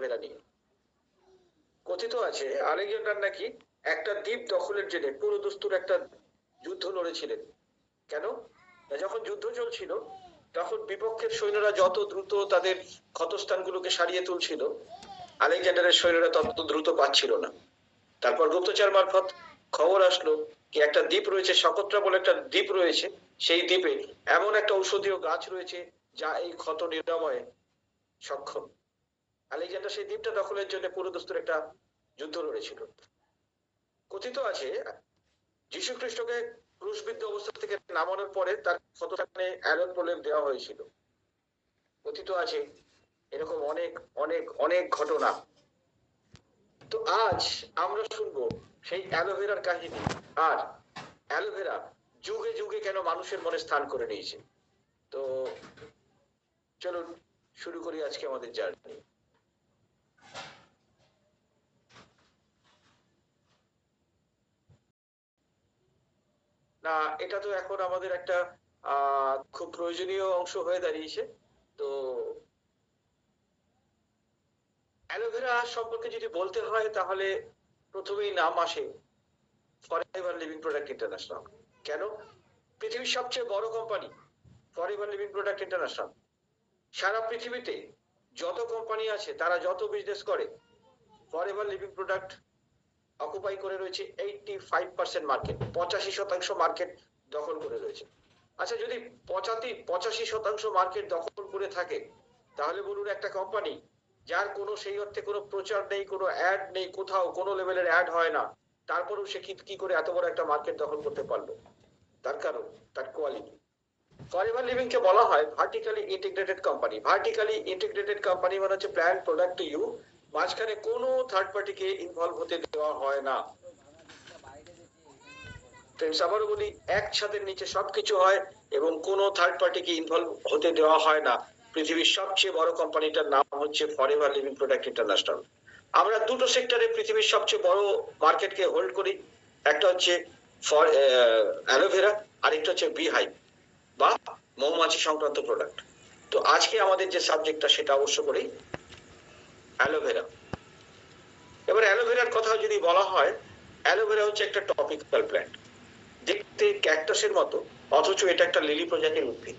Aloe vera নিয়ে। কথিত আছে আলেকজান্ডার নাকি একটা দ্বীপ দখলের জন্য পুরোদস্তুর একটা যুদ্ধ লড়েছিলেন। কেন? যখন যুদ্ধ চলছিল তখন বিপক্ষের সৈন্যরা যত দ্রুত তাদের ক্ষতস্থানগুলোকে সারিয়ে তুলছিল, আলেকজান্ডারের সৈন্যরা তত দ্রুত পাচ্ছিল না। তারপর গুপ্তচর মারফত খবর আসলো কি একটা দ্বীপ রয়েছে, সকত্রা বলে একটা দ্বীপ রয়েছে, সেই দ্বীপে এমন একটা ঔষধীয় গাছ রয়েছে যা এই ক্ষত নিরাময়ে সক্ষম। আলেকজান্ডার সেই দ্বীপটা দখলের জন্য পুরোদস্তুর একটা যুদ্ধ লড়েছিল। কথিত আছে যীশু খ্রিস্টকে ক্রুশবিদ্ধ অবস্থা থেকে নামানোর পরে তার ক্ষতস্থানে অ্যালোন প্রলেপ দেওয়া হয়েছিল। কথিত আছে এরকম অনেক অনেক অনেক ঘটনা। তো আজ আমরা শুনবো সেই অ্যালোভেরার কাহিনী, আর অ্যালোভেরা যুগে যুগে কেন মানুষের মনে স্থান করে নিয়েছে। তো চলুন শুরু করি আজকে আমাদের জার্নি। না, এটা তো এখন আমাদের একটা খুব প্রয়োজনীয় অংশ হয়ে দাঁড়িয়েছে। তো অ্যালোভেরা সম্পর্কে যদি বলতে হয় তাহলে প্রথমেই নাম আসে ফরএভার লিভিং প্রোডাক্ট ইন্টারন্যাশনাল। কেন? পৃথিবীর সবচেয়ে বড় company forever living product international. সারা পৃথিবীতে যত কোম্পানি আছে তারা যত বিজনেস করে, ফরএভার লিভিং প্রোডাক্ট অকুপাই করে রয়েছে 85% মার্কেট, 85% মার্কেট দখল করে রয়েছে। আচ্ছা, যদি 85% মার্কেট দখল করে থাকে তাহলে বলুন একটা কোম্পানি যার কোনো সেই অর্থে কোনো প্রচার নেই, কোনো অ্যাড নেই, কোথাও কোনো লেভেলের অ্যাড হয় না, তারপরেও সে কি করে এত বড় একটা মার্কেট দখল করতে পারলো? তার কারণ তার কোয়ালিটি। ফরএভার লিভিং কে বলা হয় vertically integrated company. Vertically integrated company মানে হচ্ছে প্ল্যান প্রোডাক্ট টু ইউ, মাঝখানে কোনো থার্ড পার্টিকে ইনভলভ হতে দেওয়া হয় না। ফ্রেন্ডস, আবারও বলি, এক ছাদের নিচে সবকিছু হয় এবং কোনো থার্ড পার্টিকে ইনভলভ হতে দেওয়া হয় না। পৃথিবীর সবচেয়ে বড় কোম্পানিটার নাম হচ্ছে ফরএভার লিভিং প্রোডাক্ট ইন্টারন্যাশনাল। আমরা দুটো সেক্টরে পৃথিবীর সবচেয়ে বড় মার্কেটকে হোল্ড করি, একটা হচ্ছে অ্যালোভেরা, আরেকটা হচ্ছে বিহাইভ বা মৌমাছি সংক্রান্ত প্রোডাক্ট। তো আজকে আমাদের যে সাবজেক্টটা সেটা অবশ্য করেই অ্যালোভেরা। এবার অ্যালোভেরার কথা যদি বলা হয়, অ্যালোভেরা হচ্ছে একটা টপিক্যাল প্ল্যান্ট, দেখতে ক্যাকটাসের মতো, অথচ এটা একটা লিলি প্রজাতির উদ্ভিদ।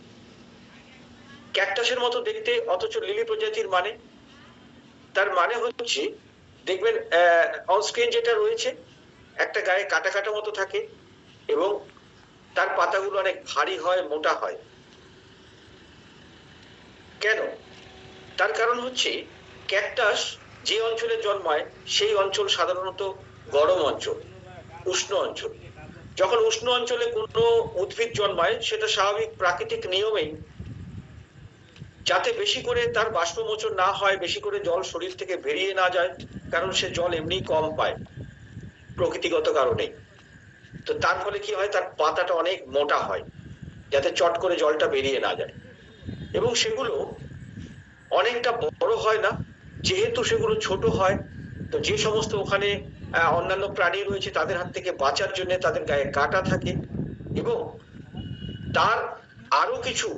ক্যাকটাসের মতো দেখতে অথচ লিলি প্রজাতির মানে, তার মানে হচ্ছে দেখবেন অন স্ক্রিন যেটা রয়েছে একটা গায়ে কাটা কাটা মতো থাকে এবং তার পাতাগুলো অনেক ভারী হয়, মোটা হয়। কেন? তার কারণ হচ্ছে ক্যাকটাস যে অঞ্চলে জন্মায় সেই অঞ্চল সাধারণত গরম অঞ্চল, উষ্ণ অঞ্চল। যখন উষ্ণ অঞ্চলে কোনো উদ্ভিদ জন্মায় সেটা স্বাভাবিক প্রাকৃতিক নিয়মেই, যাতে বেশি করে তার বাষ্পমোচন না হয়, বেশি করে জল শরীর থেকে বেরিয়ে না যায়, কারণ সে জল এমনি কম পায় প্রকৃতিগত কারণে। তো তার ফলে কি হয়, তার পাতাটা অনেক মোটা হয় যাতে চট করে জলটা বেরিয়ে না যায়, এবং সেগুলো অনেকটা বড় হয় না। যেহেতু সেগুলো ছোট হয়, তো যে সমস্ত ওখানে অন্যান্য প্রাণী রয়েছে তাদের হাত থেকে বাঁচার জন্য তাদের গায়ে কাটা থাকে, এবং তার আরো কিছু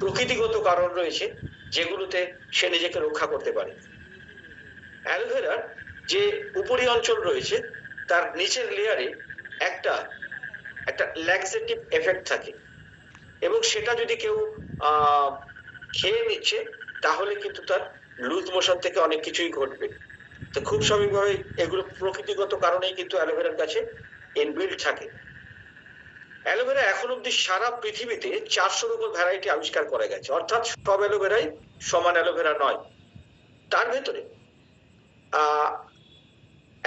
প্রকৃতিগত কারণ রয়েছে যেগুলোতে সে নিজেকে রক্ষা করতে পারে। অ্যালোভেরার যে উপরি অঞ্চল রয়েছে তার নিচের লেয়ারে একটা একটা ল্যাক্সেটিভ এফেক্ট থাকে, এবং সেটা যদি কেউ খেয়ে নিচ্ছে তাহলে কিন্তু তার লুজ মোশন থেকে অনেক কিছুই ঘটবে। তো খুব স্বাভাবিকভাবে এগুলো প্রকৃতিগত কারণেই কিন্তু অ্যালোভেরার কাছে ইনবিল্ট থাকে। অ্যালোভেরা এখন অব্দি সারা পৃথিবীতে 400-র উপর ভ্যারাইটি আবিষ্কার করা গেছে, অর্থাৎ সব অ্যালোভেরাই সমান অ্যালোভেরা নয়। তার ভেতরে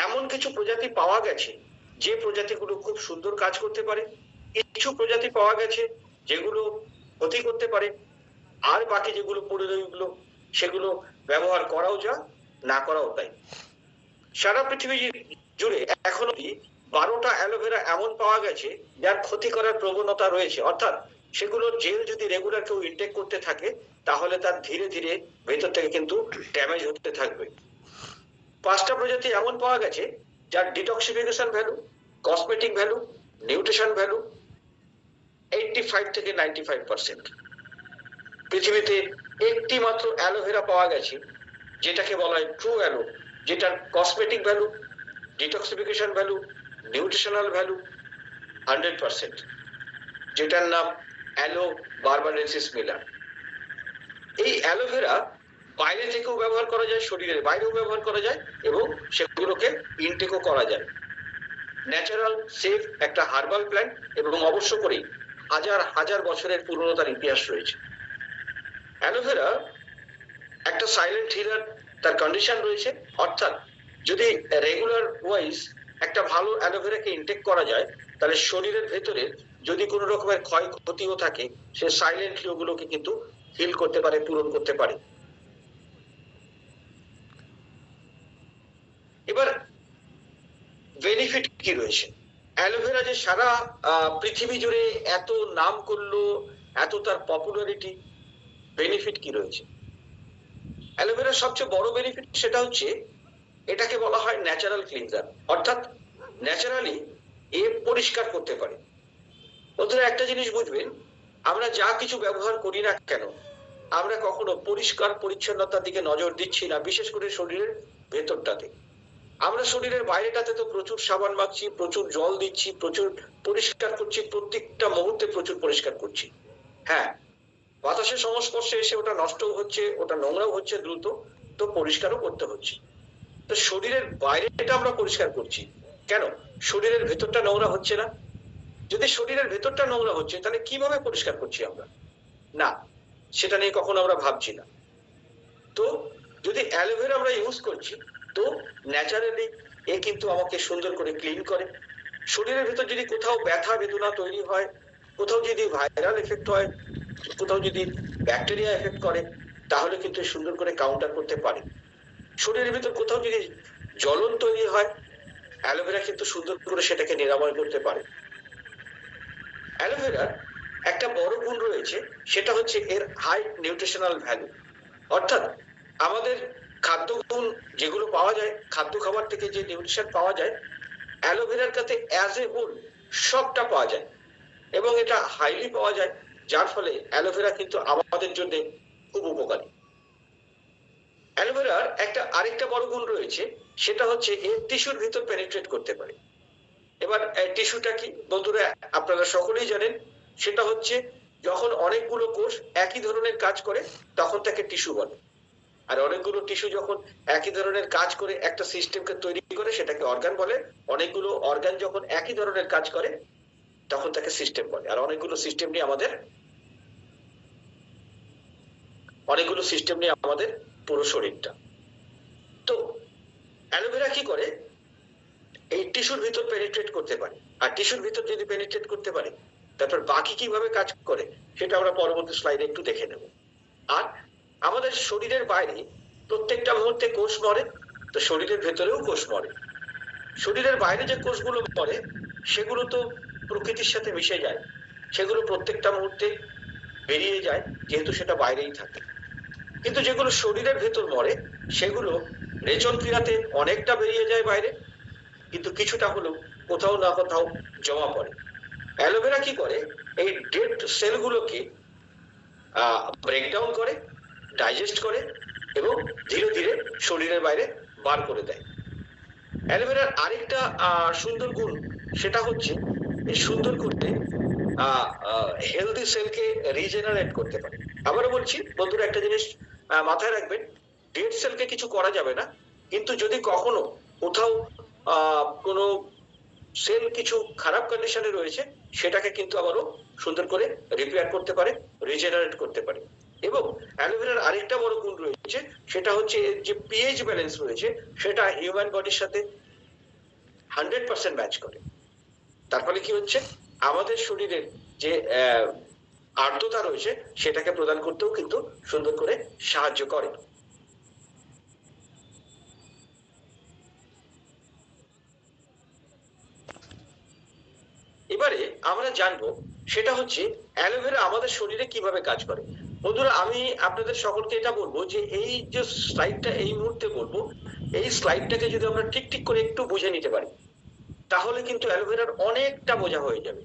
এমন কিছু প্রজাতি পাওয়া গেছে যে প্রজাতিগুলো খুব সুন্দর কাজ করতে পারে, কিছু প্রজাতি পাওয়া গেছে যেগুলো ক্ষতি করতে পারে, আর বাকি যেগুলো পড়ে রইল সেগুলো ব্যবহার করাও যা, না করাও তাই। সারা পৃথিবী জুড়ে এখন অব্দি 12টা অ্যালোভেরা এমন পাওয়া গেছে যার ক্ষতি করার প্রবণতা রয়েছে, অর্থাৎ সেগুলোর জেল যদি রেগুলার কেউ ইনটেক করতে থাকে তাহলে তার ধীরে ধীরে ভেতর থেকে কিন্তু ড্যামেজ হতে থাকবে। 5টা প্রজাতি এমন পাওয়া গেছে যার detoxification value, cosmetic value, nutrition value 85 থেকে 95%। পৃথিবীতে একটি মাত্র অ্যালোভেরা পাওয়া গেছে যেটাকে বলা হয় ট্রু অ্যালো, যেটার cosmetic value, detoxification value, nutritional value 100%, যেটার নাম অ্যালো বারবারেন্সিস মিলার। এই অ্যালোভেরা বাইরে থেকেও ব্যবহার করা যায়, শরীরের বাইরেও ব্যবহার করা যায়, এবং সেগুলোকে ইনটেকও করা যায়। ন্যাচারাল, সেফ একটা হার্বাল প্ল্যান্ট, এবং অবশ্য করেই হাজার হাজার বছরের পুরনো তার ইতিহাস রয়েছে। অ্যালোভেরা একটা সাইলেন্ট হিলার, তার কন্ডিশন রয়েছে, অর্থাৎ যদি রেগুলার ওয়াইজ একটা ভালো অ্যালোভেরাকে ইনটেক করা যায়, তাহলে শরীরের ভেতরে যদি কোনো রকমের ক্ষয়ক্ষতিও থাকে, সে সাইলেন্টলি ওগুলোকে কিন্তু হিল করতে পারে, পূরণ করতে পারে। এবার বেনিফিট কি রয়েছে? অ্যালোভেরা যে সারা পৃথিবী জুড়ে এত নাম করলো, এত তার পপুলারিটি, বেনিফিট কি রয়েছে? অ্যালোভেরার সবচেয়ে বড় বেনিফিট সেটা হচ্ছে এটাকে বলা হয় ন্যাচারাল ক্লিনজার, অর্থাৎ ন্যাচারালি এ পরিষ্কার করতে পারে। বন্ধুরা একটা জিনিস বুঝবেন, আমরা যা কিছু ব্যবহার করি না কেন, আমরা কখনো পরিষ্কার পরিচ্ছন্নতার দিকে নজর দিচ্ছি না, বিশেষ করে শরীরের ভেতরটাতে। আমরা শরীরের বাইরেটাতে তো প্রচুর সাবান মাখছি, প্রচুর জল দিচ্ছি, প্রচুর পরিষ্কার করছি, প্রত্যেকটা মুহূর্তে প্রচুর পরিষ্কার করছি। হ্যাঁ, বাতাসের সংস্পর্শে এসে ওটা নষ্টও হচ্ছে, ওটা নোংরাও হচ্ছে দ্রুত, তো পরিষ্কারও করতে হচ্ছে। তো শরীরের বাইরেটা আমরা পরিষ্কার করছি কেন, শরীরের ভেতরটা নোংরা হচ্ছে না? যদি শরীরের ভেতরটা নোংরা হচ্ছে, তাহলে কিভাবে পরিষ্কার করছি আমরা? না, সেটা নিয়ে কখনো আমরা ভাবছি না। তো যদি অ্যালোভেরা আমরা ইউজ করছি, তো ন্যাচারালি এ কিন্তু আমাকে সুন্দর করে ক্লিন করে। শরীরের ভেতর যদি কোথাও ব্যথা বেদনা তৈরি হয়, কোথাও যদি ভাইরাল এফেক্ট হয়, কোথাও যদি ব্যাকটেরিয়া এফেক্ট করে, তাহলে কিন্তু সুন্দর করে কাউন্টার করতে পারে। শরীরের ভিতর কোথাও যদি জ্বলন তৈরি হয়, অ্যালোভেরা কিন্তু সুন্দর করে সেটাকে নিরাময় করতে পারে। অ্যালোভেরার একটা বড় গুণ রয়েছে, সেটা হচ্ছে এর হাই নিউট্রিশনাল ভ্যালু, অর্থাৎ আমাদের খাদ্যগুণ যেগুলো পাওয়া যায়, খাদ্য খাবার থেকে যে নিউট্রিশন পাওয়া যায়, অ্যালোভেরার কাছে অ্যাজ এ হোল সবটা পাওয়া যায়, এবং এটা হাইলি পাওয়া যায়, যার ফলে অ্যালোভেরা কিন্তু আমাদের জন্য খুব উপকারী। অ্যালোভেরার একটা আরেকটা বড় গুণ রয়েছে, সেটা হচ্ছে এর টিস্যুর ভিতর পেনিট্রেট করতে পারে। এবার টিস্যুটা কি বন্ধুরা, আপনারা সকলেই জানেন, সেটা হচ্ছে যখন অনেকগুলো কোষ একই ধরনের কাজ করে, তখন তাকে টিস্যু বলে। আর অনেকগুলো টিস্যু যখন একই ধরনের কাজ করে একটা সিস্টেমকে তৈরি করে, সেটাকে অর্গান বলে। অনেকগুলো অর্গান যখন একই ধরনের কাজ করে, তখন তাকে সিস্টেম বলে। আর অনেকগুলো সিস্টেম নিয়ে আমাদের পুরো শরীরটা। তো অ্যালোভেরা কি করে, এই টিস্যুর ভিতর পেনিট্রেট করতে পারে। আর টিস্যুর ভিতর যদি পেনিট্রেট করতে পারে, তারপর বাকি কিভাবে কাজ করে সেটা আমরা পরবর্তী স্লাইডে একটু দেখে নেব। আর আমাদের শরীরের বাইরে প্রত্যেকটা মুহূর্তে কোষ মরে, তো শরীরের ভেতরেও কোষ মরে। শরীরের বাইরে যে কোষগুলো মরে, সেগুলো তো প্রকৃতির সাথে মিশে যায়, সেগুলো প্রত্যেকটা মুহূর্তে বেরিয়ে যায়, যেহেতু সেটা বাইরেই থাকে। কিন্তু যেগুলো শরীরের ভেতর মরে, সেগুলো রেচন ক্রিয়াতে অনেকটা বেরিয়ে যায় বাইরে, কিন্তু কিছুটা হলেও কোথাও না কোথাও জমা পড়ে। অ্যালোভেরা কি করে, এই ডেড সেলগুলোকে ব্রেকডাউন করে, ডাইজেস্ট করে, এবং ধীরে ধীরে শরীরের বাইরে বার করে দেয়। অ্যালোভেরার আরেকটা সুন্দর গুণ, সেটা হচ্ছে এই সুন্দর করতে হেলদি সেলকে রিজেনারেট করতে পারে। আবারও বলছি বন্ধুরা, একটা জিনিস মাথায় রাখবেন, ডেড সেলকে কিছু করা যাবে না, কিন্তু যদি কখনো কোথাও কোনো সেল কিছু খারাপ কন্ডিশনে রয়েছে, সেটাকে কিন্তু আবারও সুন্দর করে রিপেয়ার করতে পারে, রিজেনারেট করতে পারে। এবং অ্যালোভেরার আরেকটা বড় গুণ রয়েছে, সেটা হচ্ছে যে পিএইচ ব্যালেন্স রয়েছে, সেটা হিউম্যান বডির সাথে 100% ম্যাচ করে। তার ফলে কি হচ্ছে, আমাদের শরীরের যে আর্দ্রতা রয়েছে, সেটাকে প্রদান করতেও কিন্তু সুন্দর করে সাহায্য করে। এবারে আমরা জানবো, সেটা হচ্ছে অ্যালোভেরা আমাদের শরীরে কিভাবে কাজ করে। বন্ধুরা, আমি আপনাদের সকলকে এটা বলবো যে এই যে স্লাইডটা এই মুহূর্তে বলবো, এই স্লাইডটাকে যদি আমরা ঠিক ঠিক করে একটু বুঝে নিতে পারি, তাহলে কিন্তু অ্যালোভেরার অনেকটা বোঝা হয়ে যাবে।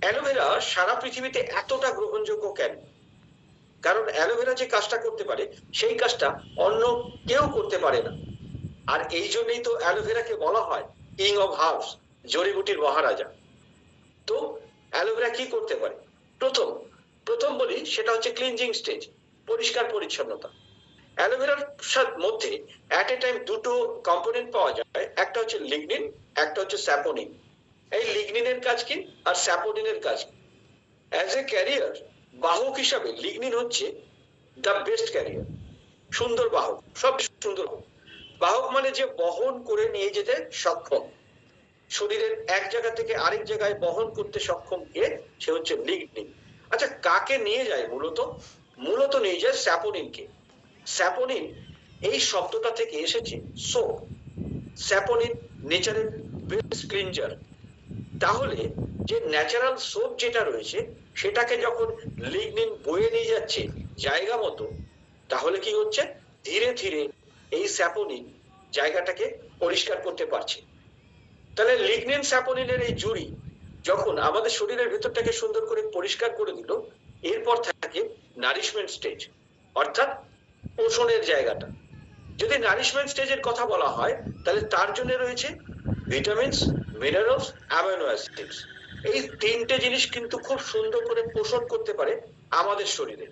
অ্যালোভেরা সারা পৃথিবীতে এতটা গ্রহণযোগ্য কেন? কারণ অ্যালোভেরা যে কাজটা করতে পারে সেই কাজটা অন্য কেউ করতে পারে না। আর এই জন্যই তো অ্যালোভেরাকে বলা হয় কিং অফ হার্বস, জড়িবুটির মহারাজা। তো অ্যালোভেরা কি করতে পারে? প্রথম প্রথম বলি সেটা হচ্ছে ক্লিনজিং স্টেজ, পরিষ্কার পরিচ্ছন্নতা। অ্যালোভেরার মধ্যে অ্যাট এ টাইম দুটো কম্পোনেন্ট পাওয়া যায়, একটা হচ্ছে লিগনিন, একটা হচ্ছে স্যাপোনিন। এই লিগনিনের কাজ কি আর স্যাপোনিনের কাজ কি? অ্যাজ এ ক্যারিয়ার, বাহক হিসাবে লিগনিন হচ্ছে দ্য বেস্ট ক্যারিয়ার, সুন্দর বাহক, সব সুন্দর বাহক মানে যে বহন করে নিয়ে যেতে সক্ষম, শরীরের এক জায়গা থেকে আরেক জায়গায় বহন করতে সক্ষম কে? সে হচ্ছে লিগনিন। আচ্ছা, কাকে নিয়ে যায়? মূলত নিয়ে যায় স্যাপোনিনকে। স্যাপোনিন এই শব্দটা থেকে এসেছে সোপ। স্যাপোনিন নেচারের বেস্ট ক্লিনজার। তাহলে যে ন্যাচারাল সোপ যেটা রয়েছে সেটাকে যখন লিগনিন বয়ে নিয়ে যাচ্ছে জায়গা মতো, তাহলে কি হচ্ছে? ধীরে ধীরে এই স্যাপোনিন জায়গাটাকে পরিষ্কার করতে পারছে। তাহলে লিগনিন স্যাপোনিনের এই জুড়ি যখন আমাদের শরীরের ভেতরটাকে সুন্দর করে পরিষ্কার করে দিল, এরপর থাকে নারিশমেন্ট স্টেজ, অর্থাৎ পোষণের জায়গাটা। যদি নারিশমেন্ট স্টেজের কথা বলা হয় তাহলে তার জন্য রয়েছে ভিটামিনস, মিনারেলস, অ্যামাইনো অ্যাসিডস। এই তিনটে জিনিস কিন্তু খুব সুন্দর করে পোষণ করতে পারে আমাদের শরীরে।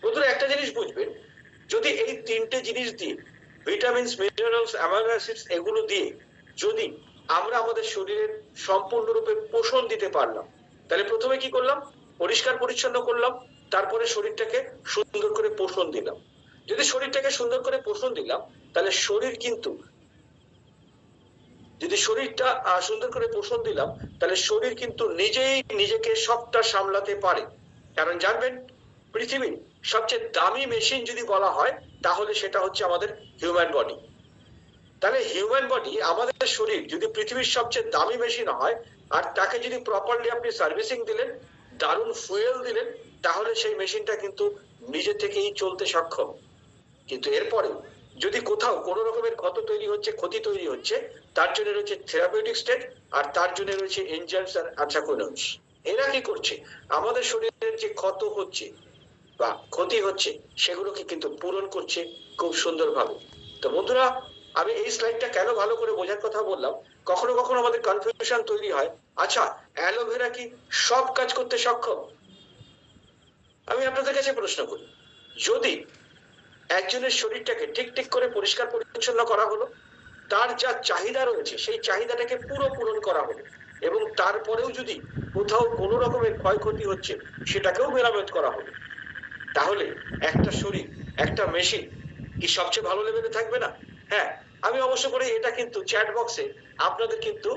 বন্ধুরা, একটা জিনিস বুঝবেন, যদি এই তিনটে জিনিস দিয়ে, ভিটামিনস, মিনারেলস, অ্যামাইনো অ্যাসিডস, এগুলো দিয়ে যদি আমরা আমাদের শরীরের সম্পূর্ণরূপে পোষণ দিতে পারলাম, তাহলে প্রথমে কি করলাম? পরিষ্কার পরিচ্ছন্ন করলাম, তারপরে শরীরটাকে সুন্দর করে পোষণ দিলাম। যদি শরীরটাকে সুন্দর করে পোষণ দিলাম, তাহলে শরীর কিন্তু, যদি শরীরটা সুন্দর করে পোষণ দিলাম, তাহলে শরীর কিন্তু নিজেই নিজেকে সবটা সামলাতে পারে। কারণ জানবেন, পৃথিবীর সবচেয়ে দামি মেশিন যদি বলা হয় তাহলে সেটা হচ্ছে আমাদের হিউম্যান বডি। তাহলে হিউম্যান বডি, আমাদের শরীর যদি পৃথিবীর সবচেয়ে দামি মেশিন হয়, আর তাকে যদি প্রপারলি আপনি সার্ভিসিং দিলেন, দারুণ ফুয়েল দিলেন, তাহলে সেই মেশিনটা কিন্তু নিজে থেকেই চলতে সক্ষম। কিন্তু এরপরেও যদি কোথাও কোনো রকমের ক্ষত তৈরি হচ্ছে, ক্ষতি তৈরি হচ্ছে, তার জন্য রয়েছে থেরাপিউটিক স্টেজ, আর তার জন্য রয়েছে এনজাইমস আর অ্যান্থাগনিস্টস। এরা কি করছে? আমাদের শরীরের যে ক্ষত হচ্ছে বা ক্ষতি হচ্ছে সেগুলোকে কিন্তু পূরণ করছে খুব সুন্দরভাবে। তো বন্ধুরা, আমি এই স্লাইডটা কেন ভালো করে বোঝার কথা বললাম, কখনো কখনো আমাদের কনফিউশন তৈরি হয়, আচ্ছা অ্যালোভেরা কি সব কাজ করতে সক্ষম? আমি আপনাদের কাছে প্রশ্ন করি, যদি একজনের শরীরটাকে ঠিক ঠিক করে পরিষ্কার পরিচ্ছন্ন করা হলো, তার যা চাহিদা রয়েছে সেই চাহিদাটাকে পুরো পূরণ করা হলো, এবং তারপরেও যদি কোথাও কোনো রকমের ক্ষয়ক্ষতি হচ্ছে সেটাকেও মেরামত করা হলো, তাহলে একটা শরীর, একটা মেশিন কি সবচেয়ে ভালো লেভেলে থাকবে না? হ্যাঁ, আমি অবশ্য করে এটা কিন্তু চ্যাট বক্সে আপনাদের কিন্তু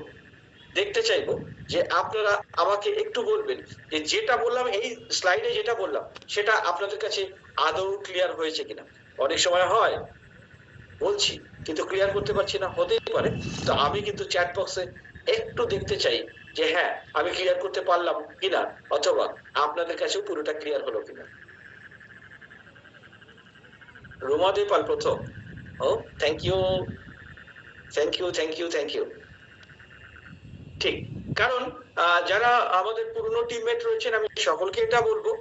দেখতে চাইবো যে আপনারা আমাকে একটু বলবেন যে যেটা বললাম, এই স্লাইডে যেটা বললাম, সেটা আপনাদের কাছে আদৌ ক্লিয়ার হয়েছে কিনা। অনেক সময় হয় বলছি কিন্তু ক্লিয়ার করতে পারছি না, হতেই পারে। তো আমি কিন্তু চ্যাট বক্সে একটু দেখতে চাই যে হ্যাঁ, আমি ক্লিয়ার করতে পারলাম কিনা, অথবা আপনাদের কাছেও পুরোটা ক্লিয়ার হলো কিনা। রোমাদে পাল প্রথম। ও, thank you, thank you, thank you, thank you. ঠিক, কারণ যারা আমাদের পুরনো টিমমেট রয়েছেন, আমি সকলকে এটা বলবো,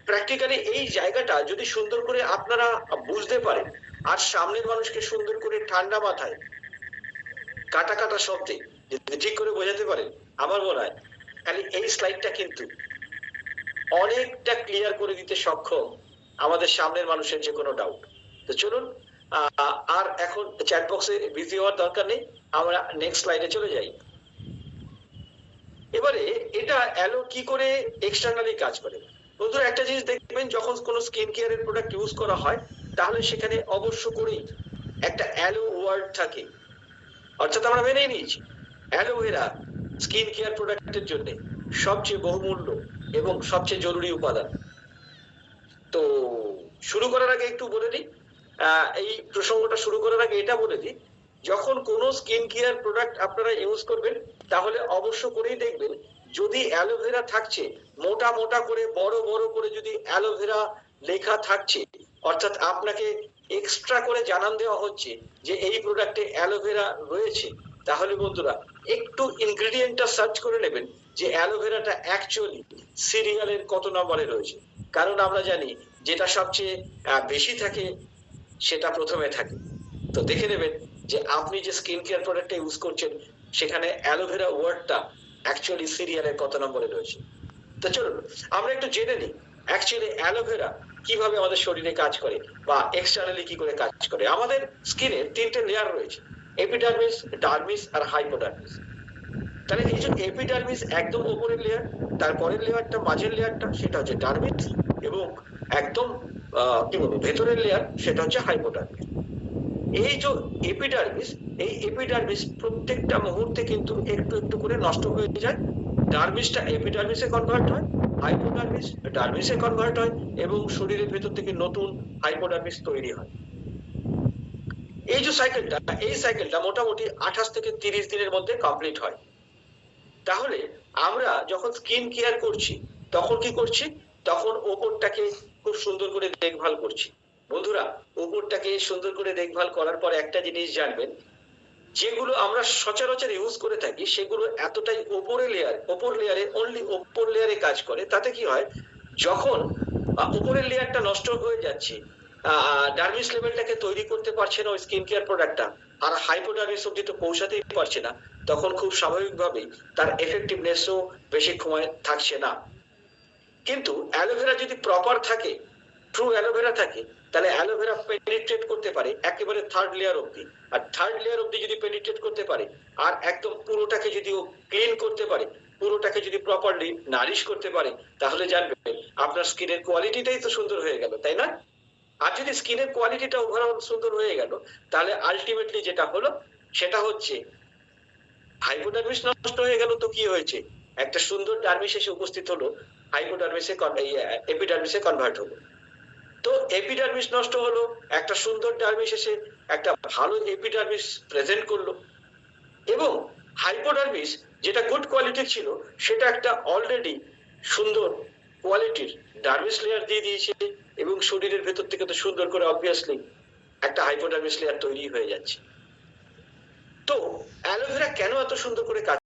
প্র্যাকটিক্যালি এই জায়গাটা যদি সুন্দর করে আপনারা বুঝতে পারেন, আর সামনের মানুষকে সুন্দর করে ঠান্ডা মাথায় কাটা কাটা শব্দে যদি ঠিক করে বোঝাতে পারেন, আমার মনে হয় খালি এই স্লাইডটা কিন্তু অনেকটা ক্লিয়ার করে দিতে সক্ষম আমাদের সামনের মানুষের যে কোনো ডাউট। তো চলুন, আর এখন চ্যাট বক্সে বিজি হওয়ার দরকার নেই, আমরা নেক্সট স্লাইডে চলে যাই। এবারে এটা অ্যালো কি করে এক্সটার্নালি কাজ করে? বন্ধুরা, একটা জিনিস দেখবেন, যখন কোনো স্কিন কেয়ারের প্রোডাক্ট ইউজ করা হয় তাহলে সেখানে অবশ্য করেই একটা অ্যালো ওয়ার্ড থাকে। অর্থাৎ আমরা মেনেই নিয়েছি অ্যালোভেরা স্কিন কেয়ার প্রোডাক্টের জন্য সবচেয়ে বহুমূল্য এবং সবচেয়ে জরুরি উপাদান। তো শুরু করার আগে একটু বলে দিই, এই প্রসঙ্গটা শুরু করার আগে এটা বলে দিই, যখন কোনো স্কিন কেয়ার প্রোডাক্ট আপনারা ইউজ করবেন তাহলে অবশ্য করেই দেখবেন যদি অ্যালোভেরা থাকছে, মোটা মোটা করে বড় বড় করে যদি অ্যালোভেরা লেখা থাকছে, অর্থাৎ আপনাকে এক্সট্রা করে জানান দেওয়া হচ্ছে যে এই প্রোডাক্টে অ্যালোভেরা রয়েছে, তাহলে বন্ধুরা একটু ইনগ্রেডিয়েন্টটা সার্চ করে নেবেন যে অ্যালোভেরাটা অ্যাকচুয়ালি সিরিয়ালের কত নম্বরে রয়েছে, কারণ আমরা জানি যেটা সবচেয়ে বেশি থাকে সেটা প্রথমে থাকে। তো দেখে নেবেন যে আপনি যে স্কিন কেয়ার প্রোডাক্টটা ইউজ করছেন সেখানে অ্যালোভেরা ওয়ার্ডটা অ্যাকচুয়ালি সিরিয়ালের কত নম্বরে রয়েছে। তো চলুন আমরা একটু জেনে নিই অ্যাকচুয়ালি অ্যালোভেরা কিভাবে আমাদের শরীরে কাজ করে বা এক্সটার্নালি কি করে কাজ করে। আমাদের স্কিনে তিনটে লেয়ার রয়েছে, এপিডার্মিস, ডার্মিস আর হাইপোডার্মিস। তাহলে এই যে এপিডার্মিস একদম উপরের লেয়ার, তারপরের লেয়ারটা মাঝের লেয়ারটা সেটা হচ্ছে ডার্মিস, এবং একদম কি বলবো ভেতরের লেয়ার সেটা হচ্ছে হাইপোডার্মিস। এই যে এপিডার্মিস, এই এপিডার্মিস প্রত্যেকটা মুহূর্তে কিন্তু একটু একটু করে নষ্ট হয়ে যায়। ডার্মিসটা এপিডার্মিসে কনভার্ট হয়, হাইপোডার্মিস ডার্মিসে কনভার্ট হয়, এবং শরীরের ভেতর থেকে নতুন হাইপোডার্মিস তৈরি হয়। এই যে সাইকেলটা, এই সাইকেলটা মোটামুটি 28 থেকে 30 দিনের মধ্যে কমপ্লিট হয়। তাহলে আমরা যখন স্কিন কেয়ার করছি তখন কি করছি, তখন ওপরটাকে খুব সুন্দর করে দেখভাল করছি। বন্ধুরা, ওপরটাকে সুন্দর করে দেখভাল করার পর একটা জিনিস জানবেন, যেগুলো আমরা সচরাচর ইউজ করে থাকি সেগুলো এতটাই ওপরে লেয়ার, ওপর লেয়ারে অনলি ওপর লেয়ারে কাজ করে। তাতে কি হয়, যখন উপরের লেয়ারটা নষ্ট হয়ে যাচ্ছে, ডার্মিস লেভেলটাকে তৈরি করতে পারছে না ওই স্কিন কেয়ার প্রোডাক্টটা, আর হাইপোডার্মিস অব্দি তো পৌঁছাতেই পারছে না, তখন খুব স্বাভাবিকভাবেই তার এফেক্টিভনেসও বেশি সময় থাকছে না। কিন্তু অ্যালোভেরা যদি প্রপার থাকে, ট্রু অ্যালোভেরা থাকে, তাহলে অ্যালোভেরা পেনিট্রেট করতে পারে একেবারে থার্ড লেয়ার অব্দি, আর থার্ড লেয়ার অব্দি যদি পেনিট্রেট করতে পারে আর একদম পুরোটাকে যদি ও ক্লিন করতে পারে, পুরোটাকে যদি প্রপারলি নারিশ করতে পারে, তাহলে জানবেন আপনার স্কিনের কোয়ালিটিটাই তো সুন্দর হয়ে গেল, তাই না? আর যদি স্কিনের কোয়ালিটিটা ওভারঅল সুন্দর হয়ে গেল, তাহলে আলটিমেটলি যেটা হলো সেটা হচ্ছে হাইপোডার্মিস নষ্ট হয়ে গেল, তো কি হয়েছে, একটা সুন্দর ডার্মিস এসে উপস্থিত হলো, হাইপোডার্মিসে এপিডার্মিসে কনভার্ট হলো। তো এপিডার্মিস নষ্ট হলো, একটা সুন্দর ডার্মিস এসে একটা ভালো এপিডার্মিস প্রেজেন্ট করলো, এবং হাইপোডার্মিস যেটা গুড কোয়ালিটির ছিল সেটা একটা অলরেডি সুন্দর কোয়ালিটির ডার্মিস লেয়ার দিয়ে দিয়েছে, এবং শরীরের ভেতর থেকে তো সুন্দর করে অবভিয়াসলি একটা হাইপোডার্মিস লেয়ার তৈরি হয়ে যাচ্ছে। তো অ্যালোভেরা কেন এত সুন্দর করে কাজ